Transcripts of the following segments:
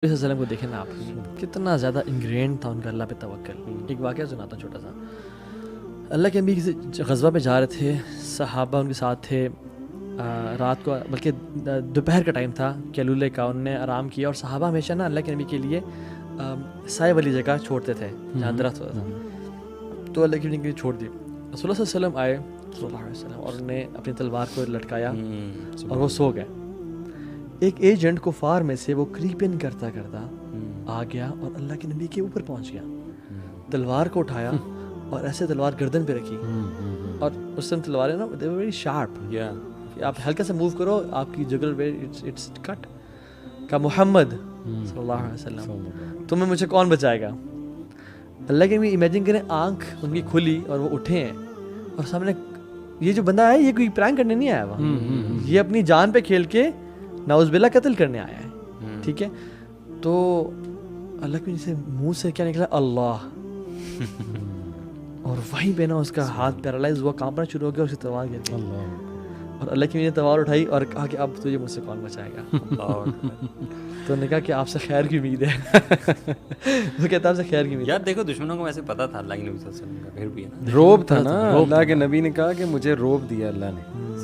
वसल्लम को देखें ना आप, कितना ज़्यादा इंग्रेन था उनका अल्लाह पे तवक्ल। एक वाक़या सुनाता हूँ छोटा सा। अल्लाह के नबी किसी ग़ज़वा पे जा रहे थे, सहाबा उनके साथ थे। रात को बल्कि दोपहर का टाइम था, कैलूले का, उनने आराम किया। और सहाबा हमेशा ना अल्लाह के नबी के लिए साए वाली जगह छोड़ते थे जहाँ दरख्त होता था, तो अल्लाह के नबी के लिए छोड़ दी। रसूलुल्लाह सल्लल्लाहु अलैहि वसल्लम और उन्हें अपनी तलवार को लटकाया और वो सो गए। एक एजेंट को फार में से वो क्रीप इन करता करता आ गया और अल्लाह के नबी के ऊपर पहुंच गया। तलवार को उठाया और ऐसे तलवार गर्दन पे रखी। और उस समय तलवारें ना दे वर वेरी शार्प, आप हल्का सा मूव करो आपकी जुगल पे इट्स कट। का मोहम्मद सल्लल्लाहु अलैहि वसल्लम, तुम्हें मुझे कौन बचाएगा? अल्लाह के नबी इमेजिन करें, आंख उनकी खुली और वो उठे हैं और सामने ये जो बंदा है, ये कोई प्रैंक करने नहीं आया हुआ, ये अपनी जान पे खेल के नाउज़बिल्ला कत्ल करने आया है। ठीक है, तो अल्लाह के से मुंह से क्या निकला? अल्लाह। और वहीं पे ना उसका हाथ पैरालाइज हुआ, कांपना शुरू हो गया, उसकी तलवार गिर गई। और अल्लाह की ने तलवार उठाई और कहा कि अब तुझे मुझसे कौन बचाएगा? तो उन्होंने कहा कि आपसे खैर की उम्मीद है। वो कहता है आपसे खैर की उम्मीद। यार देखो, दुश्मनों को वैसे पता था अल्लाह के नबी सल्लल्लाहु अलैहि वसल्लम का, फिर भी है ना, रोब था ना। अल्लाह के नबी ने कहा कि मुझे रोब दिया अल्लाह ने,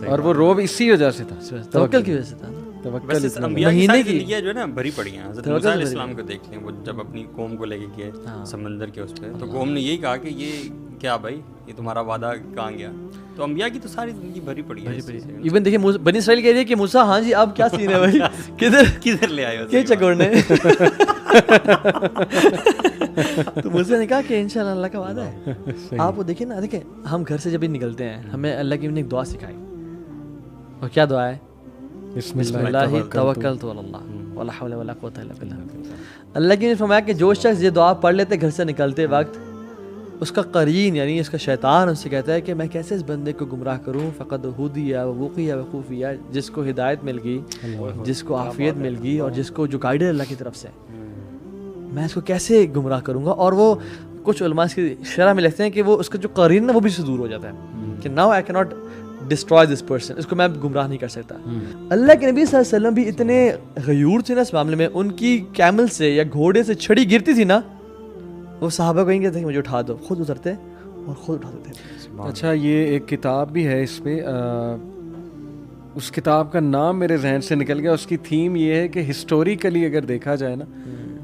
और वो रोब इसी वजह से था, तवक्ल की वजह से था। वैसे अंबिया की सारी जिंदगी जो है ना भरी पड़ी है। हज़रत मूसा अलैहिस्सलाम को देख लें, वो जब अपनी कौम को लेके गए समंदर के उस पे, तो कौम ने यही कहा कि ये क्या भाई, ये तुम्हारा वादा कहाँ गया? तो अंबिया की तो सारी जिंदगी भरी पड़ी है। इवन देखिए बनी इसराइल कह रही है कि मूसा, हाँ जी अब क्या सीन है भाई, किधर ले आए हो, क्या चकोड़ने? तो मूसा ने कहा कि इंशाल्लाह अल्लाह का वादा है। आप वो देखिए ना, देखिए हम घर से जब भी निकलते हैं, हमें अल्लाह की ने एक दुआ सिखाई, और क्या दुआ है? बिस्मिल्लाहि तवक्कलतु अलल्लाह वला हौला वला कुव्वता इल्ला बिल्लाह। अल्लाह की ने फरमाया कि जो शख्स ये दुआ पढ़ लेते घर से निकलते वक्त, उसका करीन यानी उसका शैतान उससे कहता है कि मैं कैसे इस बंदे को गुमराह करूं। फ़क़द हुदिया वक़िया वक़ूफ़िया, जिसको हिदायत मिल गई, जिसको आफ़ियत मिल गई, और जिसको जो गाइडेड अल्लाह की तरफ से, मैं इसको कैसे गुमराह करूंगा? और वो कुछ उलमा इसकी शरह में लिखते हैं कि वो उसका जो करीन ना वो भी से दूर हो जाता है कि now I can not destroy this person, इसको मैं गुमराह नहीं कर सकता। अल्लाह के नबी सल्लल्लाहु अलैहि वसल्लम भी इतने गयूर थे ना इस मामले में, उनकी कैमल से या घोड़े से छड़ी गिरती थी ना, वो सहाबा को कहेंगे मुझे उठा दो, खुद उतरते और खुद उठाते थे। अच्छा, ये एक किताब भी है इस पे, उस किताब का नाम मेरे जहन से निकल गया। उसकी थीम ये है कि हिस्टोरिकली अगर देखा जाए ना,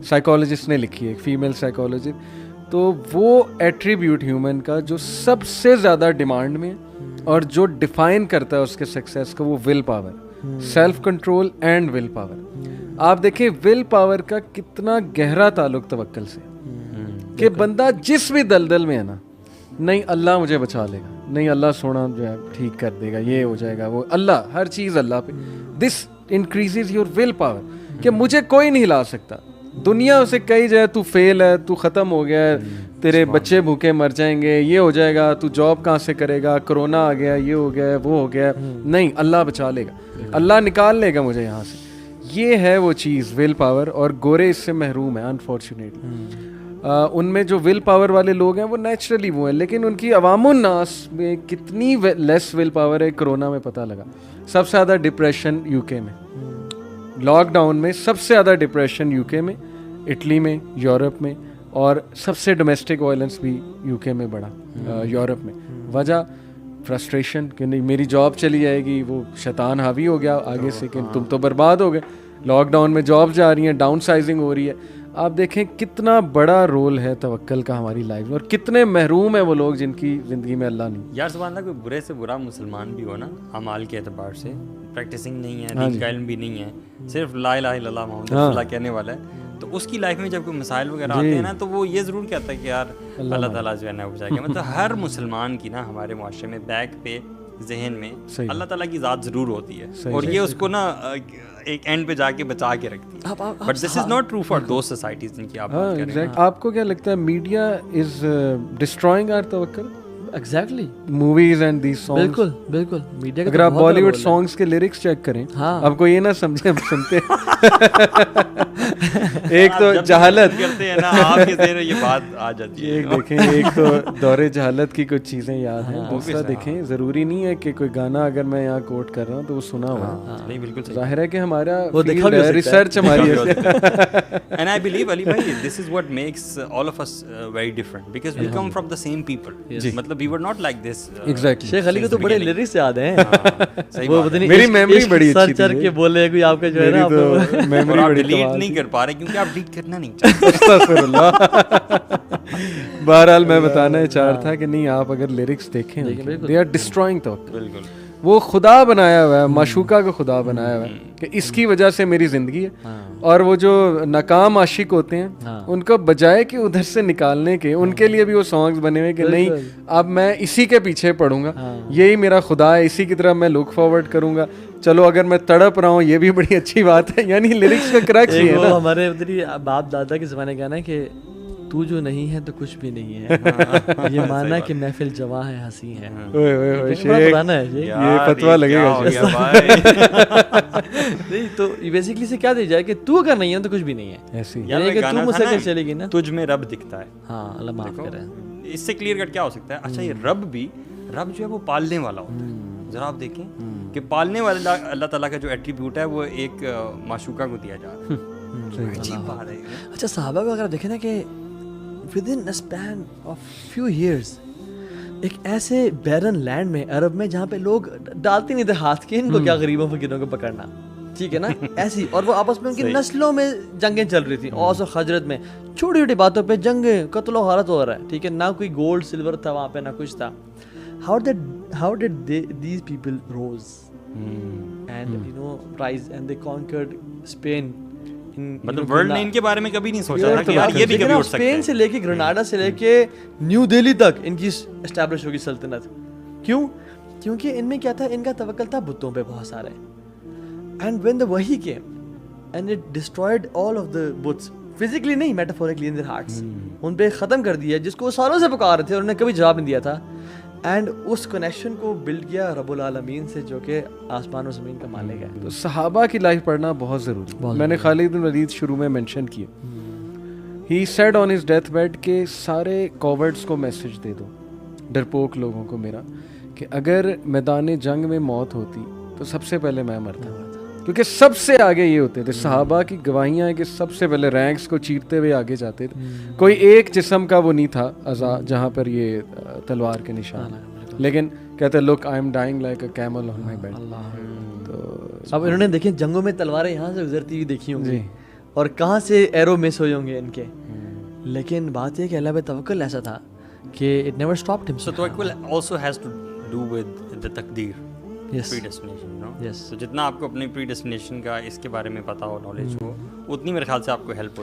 साइकोलॉजिस्ट ने लिखी है, एक फीमेल साइकोलॉजिस्ट, तो वो एट्रीब्यूट ह्यूमन का जो सबसे ज़्यादा डिमांड में और जो डिफाइन करता है उसके सक्सेस को, वो will power, self control and will power. आप देखें विल पावर का कितना गहरा ताल्लुक तवक्कल से, कि बंदा जिस भी दलदल में है ना, नहीं अल्लाह मुझे बचा लेगा, नहीं अल्लाह सोना जो है ठीक कर देगा, ये हो जाएगा, वो अल्लाह, हर चीज़ अल्लाह पे। This increases your will power, कि मुझे कोई नहीं हिला सकता। दुनिया उसे कही जाए तू फेल है, तू ख़त्म हो गया है, तेरे बच्चे भूखे मर जाएंगे, ये हो जाएगा, तू जॉब कहाँ से करेगा, कोरोना आ गया, ये हो गया, वो हो गया, नहीं अल्लाह बचा लेगा, अल्लाह निकाल लेगा मुझे यहाँ से। ये है वो चीज़ विल पावर, और गोरे इससे महरूम है अनफॉर्चुनेटली। उनमें जो विल पावर वाले लोग हैं वो नेचुरली वो हैं, लेकिन उनकी अवामुन नास में कितनी लेस विल पावर है, कोरोना में पता लगा। सबसे ज़्यादा डिप्रेशन यूके में, लॉकडाउन में सबसे ज़्यादा डिप्रेशन यूके में, इटली में, यूरोप में, और सबसे डोमेस्टिक वायलेंस भी यूके में बढ़ा, यूरोप में। वजह फ्रस्ट्रेशन कि नहीं मेरी जॉब चली जाएगी, वो शैतान हावी हो गया आगे से कि तुम तो बर्बाद हो गए, लॉकडाउन में जॉब जा रही है, डाउन साइजिंग हो रही है। आप देखें कितना बड़ा रोल है तवक्कल का हमारी लाइफ में, और कितने महरूम है वो लोग जिनकी ज़िंदगी में अल्लाह नहीं। यार सुभान अल्लाह, कोई बुरे से बुरा मुसलमान भी हो ना, अमाल के एतबार से प्रैक्टिसिंग नहीं है, दीन का इल्म भी नहीं है, सिर्फ ला इलाहा इल्लल्लाह मुहम्मद रसूलुल्लाह कहने वाला है, तो उसकी लाइफ में जब कोई मसाइल वगैरह आते हैं ना, तो वो ये ज़रूर कहता है कि यार अल्लाह ताला जो है ना बचाएगा। मतलब हर मुसलमान की ना हमारे मुआशरे में बैक पे जहन में अल्लाह ताला की ज़ात ज़रूर होती है, और ये उसको ना एक एंड पे जाके बचा के रखती है। But this is not true for those societies जिनकी आप बात कर रहे हैं। आपको क्या लगता है मीडिया इज डिस्ट्रॉइंग आवर तवक्कल? Exactly, movies and these songs. बिल्कुल बिल्कुल, मीडिया का अगर तो आप बहुत बड़ा बॉलीवुड रोल है। सॉन्ग्स के लिरिक्स चेक करें, हाँ। आपको ये ना समझे हम सुनते हैं। एक आप तो जब भी जहालत करते हैं ना, आपके ज़हन में ये बात आ जाती है। एक देखें, एक तो दौरे जहालत की कुछ चीज़ें याद हैं, दूसरा obviously, देखें ज़रूरी नहीं है कि कोई गाना अगर मैं यहाँ कोट कर रहा हूँ तो वो सुना हुआ है। नहीं बिल्कुल सही। जाहिर है कि हमारा वो देखा भी हो सकता है। रिसर्च हमारी ऐसे And I believe Ali bhai, this is what makes all of us very different because we come from the same people. मतलब we were not like this. Exactly. Sheikh Ali को since तो the बड़े beginning. लिरिक्स याद हैं। सही वो बात पता है। नहीं मेरी इश्क- memory इश्क बड़ी अच्छी सर चढ़ थी। के बोले कोई आपका जो है ना मेरी तो और मेमोरी आप बड़ी डिलीट कमाल नहीं थी। कर पा रहे क्योंकि आप डिलीट करना नहीं चाहते। अस्तगफिरुल्लाह। बहरहाल मैं बताना चाह रहा था कि नहीं, आप अगर लिरिक्स देखें बिल्कुल। They are destroying thought. बिल्कुल। वो खुदा बनाया हुआ है, माशूका को खुदा बनाया हुआ है कि इसकी वजह से मेरी जिंदगी है। और वो जो नाकाम आशिक होते हैं, उनको बजाय कि उधर से निकालने के, उनके लिए भी वो सॉन्ग्स बने हुए कि नहीं अब मैं इसी के पीछे पढ़ूंगा, यही मेरा खुदा है, इसी की तरफ मैं लुक फॉरवर्ड करूंगा। चलो अगर मैं तड़प रहा हूँ ये भी बड़ी अच्छी बात है, यानी लिरिक्स का क्रक्स ही एक है वो ना। हमारे उधर ही बाप दादा के ज़माने का ना कि तू जो नहीं है तो कुछ भी नहीं है, ये माना कि महफिल जवां है, हंसी है। ओए ओए ओए बड़ा शेख, पुराना है ये। ये फतवा लगेगा क्या हो शेख। गया भाई? नहीं तो बेसिकली से क्या दी जाए कि तू अगर नहीं है तो कुछ भी नहीं है। ऐसी यार यानी वो कि गाना तू था मुझसे ना, अगर चलेगी ना। तुझ में रब दिखता है। हाँ, अल्लाह माफ देखो, करे। इससे क्लियर कट क्या हो सकता है? अच्छा ये रब जो है वो पालने वाला होता है। जरा आप देखें कि पालने वाला अल्लाह ताला का जो एट्रीब्यूट है वो एक माशूका को दिया जा रहा है। अजीब बात है। अच्छा साहबा को अगर आप देखें ना कि with in a span of few years एक ऐसे बैरन लैंड में, अरब में, जहाँ पे लोग डालते नहीं थे हाथ के, इनको क्या गरीबों फकीरों को पकड़ना, ठीक है ना, ऐसी। और वो आपस में उनकी नस्लों में जंगें चल रही थी, औस और खजरत में छोटी छोटी बातों पे जंगें, कत्लो गारत हो रहा है, ठीक है ना, कोई गोल्ड सिल्वर था वहाँ पे, ना कुछ था। how did these people rose and you know rise and they conquered Spain मतलब वर्ल्ड ने इनके बारे में कभी नहीं सोचा था कि यार ये भी कभी उठ सकते स्पेन हैं। से लेके ग्रेनाडा से लेके न्यू दिल्ली तक इनकी एस्टैब्लिश होगी सल्तनत। क्यों? क्योंकि इनमें क्या था, इनका तवक्कल था बुतों पे बहुत सारे। एंड व्हेन द वही came and it destroyed all of the बुत्स, फिजिकली नहीं, मेटाफोरिकली इन देयर हार्ट्स, उन पे खत्म कर दिया जिसको वो सालों से पुकार रहे थे और उन्होंने कभी जवाब नहीं दिया था। एंड उस कनेक्शन को बिल्ड किया रब्बुल आलमीन से, जो कि आसमान और ज़मीन का मालिक है। तो सहाबा की लाइफ पढ़ना बहुत ज़रूरी है। मैंने खालिद बिन वलीद शुरू में मेंशन किया, he said on his death bed के सारे कॉवर्ड्स को मैसेज दे दो, डरपोक लोगों को मेरा, कि अगर मैदान जंग में मौत होती तो सबसे पहले मैं मरता, क्योंकि सबसे आगे ये होते थे। सहाबा की गवाहियाँ हैं कि सबसे पहले रैंक्स को चीरते हुए आगे जाते थे। कोई एक जिस्म का वो नहीं था अज़ा जहाँ पर ये तलवार के निशान, लेकिन कहते look I am dying like a camel on my bed. तो अब इन्होंने देखे जंगों में तलवारें यहाँ से गुजरती हुई देखी होंगी और कहाँ से एरो मिस हुए होंगे इनके, लेकिन बात ये कि अल्लाह पे तवक्कुल ऐसा था कि it never stopped him. So tawakkul also has to do with the taqdeer, Yes. predestination, you know? Yes. तो जितना आपको अपने प्रीडेस्टिनेशन का इसके बारे में पता हो, नॉलेज हो, उतनी मेरे ख्याल से आपको हेल्प होती है।